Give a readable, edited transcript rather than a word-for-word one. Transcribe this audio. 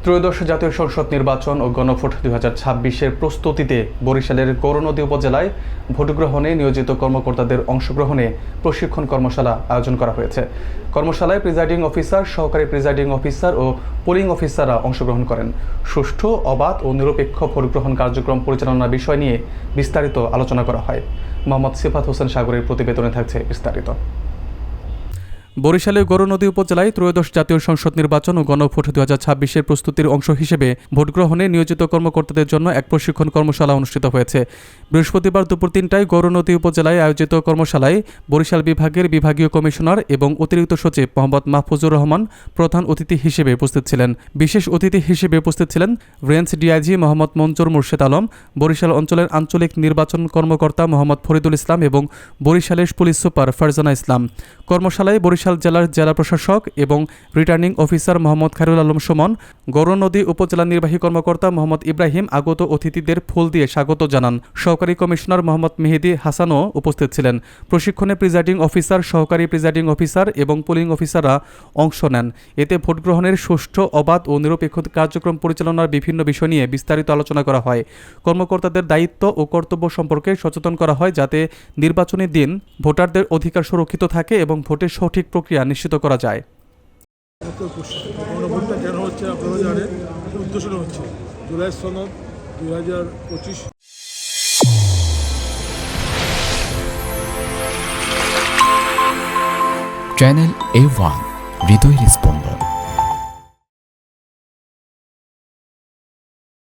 ত্রয়োদশ জাতীয় সংসদ নির্বাচন ও গণভোট 2026-এর প্রস্তুতিতে বরিশালের গৌরনদী উপজেলায় ভোটগ্রহণে নিয়োজিত কর্মকর্তাদের অংশগ্রহণে প্রশিক্ষণ কর্মশালা আয়োজন করা হয়েছে। কর্মশালায় প্রিজাইডিং অফিসার, সহকারী প্রিজাইডিং অফিসার ও পোলিং অফিসাররা অংশগ্রহণ করেন। সুষ্ঠু, অবাধ ও নিরপেক্ষ ভোটগ্রহণ কার্যক্রম পরিচালনার বিষয় নিয়ে বিস্তারিত আলোচনা করা হয়। মোহাম্মদ সিফাত হোসেন সাগরের প্রতিবেদনে থাকছে বিস্তারিত। বরিশালের গৌরনদী উপজেলায় ত্রয়োদশ জাতীয় সংসদ নির্বাচন ও গণভোট 2026-এর প্রস্তুতির অংশ হিসেবে ভোটগ্রহণে নিয়োজিত কর্মকর্তাদের জন্য এক প্রশিক্ষণ কর্মশালা অনুষ্ঠিত হয়েছে। বৃহস্পতিবার দুপুর 3টায় গৌরনদী উপজেলায় আয়োজিত কর্মশালায় বরিশাল বিভাগের বিভাগীয় কমিশনার এবং অতিরিক্ত সচিব মোহাম্মদ মাহফুজুর রহমান প্রধান অতিথি হিসেবে উপস্থিত ছিলেন। বিশেষ অতিথি হিসেবে উপস্থিত ছিলেন রেঞ্জ ডিআইজি মোহাম্মদ মঞ্জুর মুর্শেদ আলম, বরিশাল অঞ্চলের আঞ্চলিক নির্বাচন কর্মকর্তা মোহাম্মদ ফরিদুল ইসলাম এবং বরিশালের পুলিশ সুপার ফারজানা ইসলাম। কর্মশালায় বরিশাল জেলার জেলা প্রশাসক এবং রিটার্নিং অফিসার মোহাম্মদ খায়রুল আলম সুমন, গৌরনদী উপজেলা নির্বাহী কর্মকর্তা মোহাম্মদ ইব্রাহিম আগত অতিথিদের ফুল দিয়ে স্বাগত জানান। সহকারী কমিশনার মোহাম্মদ মেহেদি হাসানও উপস্থিত ছিলেন। প্রশিক্ষণে প্রিজাইডিং অফিসার, সহকারী প্রিজাইডিং অফিসার এবং পোলিং অফিসাররা অংশ নেন। এতে ভোটগ্রহণের সুষ্ঠু, অবাধ ও নিরপেক্ষ কার্যক্রম পরিচালনার বিভিন্ন বিষয় নিয়ে বিস্তারিত আলোচনা করা হয়। কর্মকর্তাদের দায়িত্ব ও কর্তব্য সম্পর্কে সচেতন করা হয়, যাতে নির্বাচনী দিন ভোটারদের অধিকার সুরক্ষিত থাকে এবং ভোটের সঠিক প্রক্রিয়া নিশ্চিত করা যায়। গণভোটটা কেন হচ্ছে আপনারা জানেন, উদ্দেশ্য হচ্ছে জুলাই সনদ 2025। চ্যানেল A1 হৃদয়ের স্পন্দন।